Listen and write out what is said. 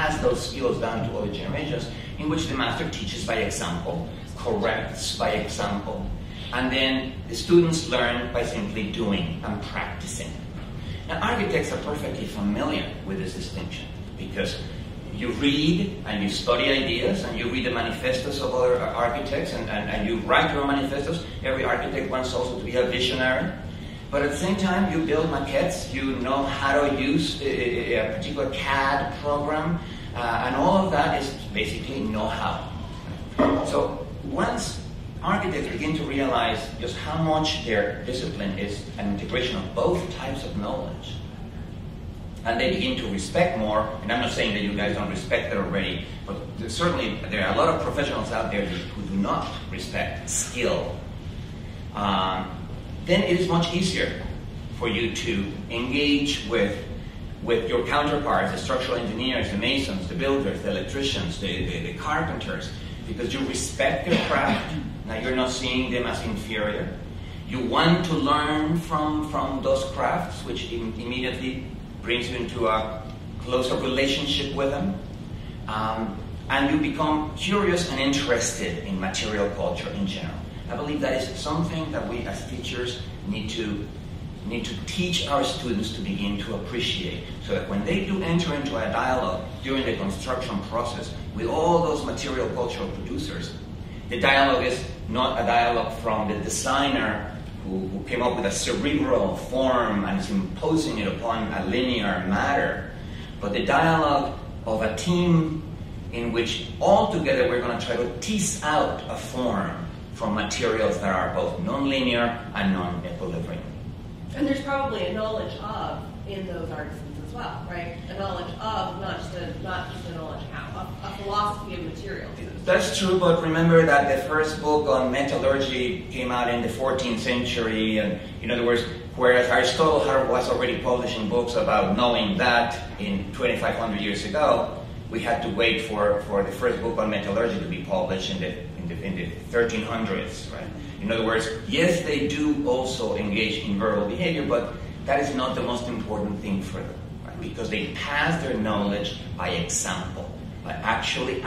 pass those skills down to other generations, in which the master teaches by example, corrects by example, and then the students learn by simply doing and practicing. Now, architects are perfectly familiar with this distinction because you read and you study ideas and you read the manifestos of other architects and you write your manifestos. Every architect wants also to be a visionary. But at the same time, you build maquettes, you know how to use a particular CAD program, and all of that is basically know-how. So once architects begin to realize just how much their discipline is an integration of both types of knowledge, and they begin to respect more, and I'm not saying that you guys don't respect it already, but certainly there are a lot of professionals out there who do not respect skill, then it is much easier for you to engage with your counterparts, the structural engineers, the masons, the builders, the electricians, the carpenters, because you respect their craft. Now you're not seeing them as inferior. You want to learn from those crafts, which immediately brings you into a closer relationship with them. And you become curious and interested in material culture in general. I believe that is something that we as teachers need to teach our students to begin to appreciate, so that when they do enter into a dialogue during the construction process with all those material cultural producers, the dialogue is not a dialogue from the designer who came up with a cerebral form and is imposing it upon a linear matter, but the dialogue of a team in which all together we're going to try to tease out a form from materials that are both non-linear and non-equilibrium. And there's probably a knowledge of in those artisans as well, right? A knowledge of, not just a knowledge how, a philosophy of materials. That's true, but remember that the first book on metallurgy came out in the 14th century, and in other words, whereas Aristotle was already publishing books about knowing that in 2,500 years ago, we had to wait for the first book on metallurgy to be published in the 1300s, right? In other words, yes, they do also engage in verbal behavior, but that is not the most important thing for them, right? Because they pass their knowledge by example, by actually